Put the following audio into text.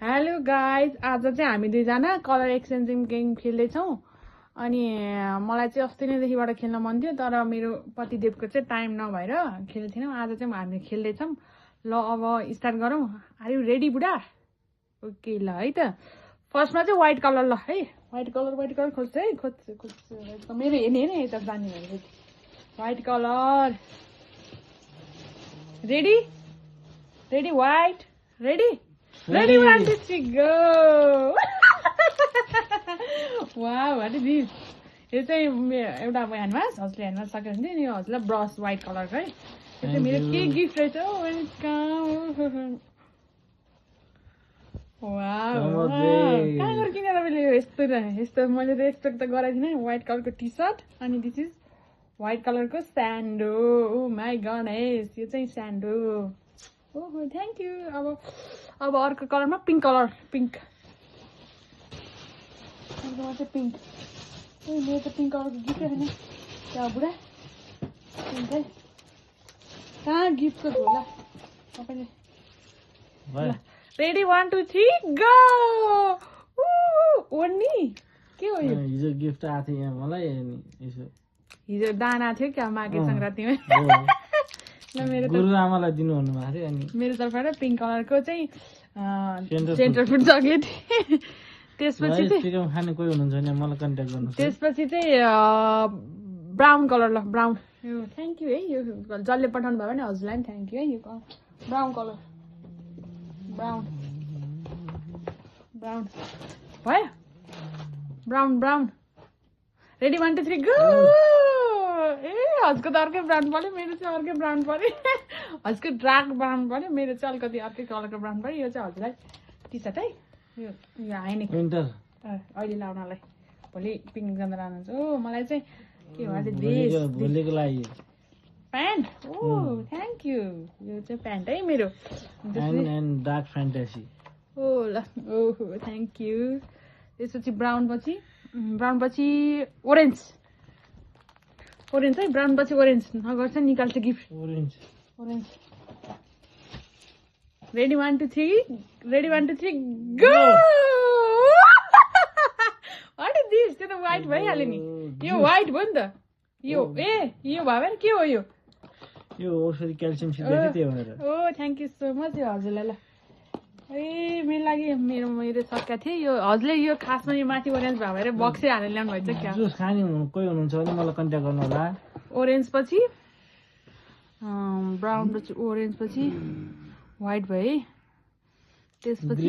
Hello guys, आज चाहिँ हामी दुईजना कलर एक्सचेन्जिङ गेम खेल्दैछौँ। अनि मलाई चाहिँ अस्ति नैदेखिबाट खेल्न मन थियो, तर मेरो पतिदेवको चाहिँ टाइम नभएर खेल्ने थिएनौँ। आज चाहिँ हामी खेल्दैछौँ। ल अब स्टार्ट गरौँ। आर यु रेडी बुढा? ओके ल है त। फर्स्टमा चाहिँ व्हाइट कलर ल है। व्हाइट कलर खोज्छ है। खोज्छ मेरो हेर्ने हेर्ने यता जाने भयो। White colour ready ready white ready Ready, 1, 2, 3, go! Wow, what is this? यो चाहिँ एउटा ह्यान्डमा हजुरले ह्यान्डमा सकेर हुन्थ्यो नि। हजुरलाई ब्रस व्हाइट कलरको है। यो चाहिँ मेरो के गिफ्ट रहेछ। वेलकम। वाउ, कहाँ गएर किनेर मैले यस्तो मैले त एक्सपेक्ट त गरेको थिइनँ। व्हाइट कलरको टी सर्ट अनि दिस इज व्हाइट कलरको स्यान्डो। ओ माई गडनेस, यो चाहिँ स्यान्डो। ओहो थ्याङ्क यू। अब अर्को कलरमा पिङ्क कलर। पिङ्क अर्कोमा चाहिँ पिङ्क। ए मेरो त पिङ्क कलरको गिफ्टै छैन क्या बुढा। पिङ्क है, कहाँ गिफ्टको होला तपाईँले। Ready 1, 2, 3 go. ओर्नी के हो यो? हिजो गिफ्ट आएको थियो मलाई। हिजो दाना थियो क्या माघे सङ्क्रान्तिमा। गुरु आमालाई दिनु भन्नुभएको थियो। अनि मेरो तर्फबाट पिङ्क कलरको चाहिँ सेन्टर फुड चक्लेट। त्यसपछि चाहिँ खाने कोही हुनुहुन्छ भने मलाई कन्ट्याक्ट गर्नु। त्यसपछि चाहिँ ब्राउन कलर ल ब्राउन। यो थ्याङ्क यू है। यो जसले पठाउनु भयो भने हजुरलाई पनि थ्याङ्क यू है। यो ब्राउन कलर ब्राउन ब्राउन भयो। Brown ready 1, 2, 3 go. ए हजुरको त अर्कै ब्राउन पर्यो, मेरो चाहिँ अर्कै ब्राउन पर्यो। हजुरको डार्क ब्राउन पर्यो, मेरो चाहिँ अलिकति अर्कै कलरको ब्राउन पर्यो। यो चाहिँ हजुरलाई टी सर्ट है। यो हाइनेक विन्टर अहिले लाउनलाई। भोलि पिकनिक जाँदा लानुहुन्छ। ओ मलाई चाहिँ के भन्छ भोलिको लागि प्यान्ट। Oh thank you. यो चाहिँ प्यान्ट है मेरो। And dark fantasy. ओ ल ओहो थ्याङ्क यू। त्यसपछि ब्राउन पछि ओरेन्ज है। ब्राउन पछि ओरेन्ज नगर्छ निकाल्छ gift. Orange ready 1, 2, 3 go. What is this? त्यो त व्हाइट भइहाल्यो नि। यो व्हाइट भयो नि त। यो यो भयो के हो यो? यो औषधि क्याल्सियम सिद्धिएको थियो भनेर। ओ थ्याङ्क यू सो मच। यो हजुरलाई ल। ए मेरो लागि मेरो सक्का थियो यो। हजुरले यो खासमा यो माथि ओरेन्ज भयो भएर बक्सै हालेर ल्याउनु भएछ क्या। जुस खाने कोही हुनुहुन्छ भने मलाई कन्ट्याक्ट गर्नु होला। ओरेन्ज पछि ब्राउन पछि ओरेन्ज पछि व्हाइट भयो है। त्यसपछि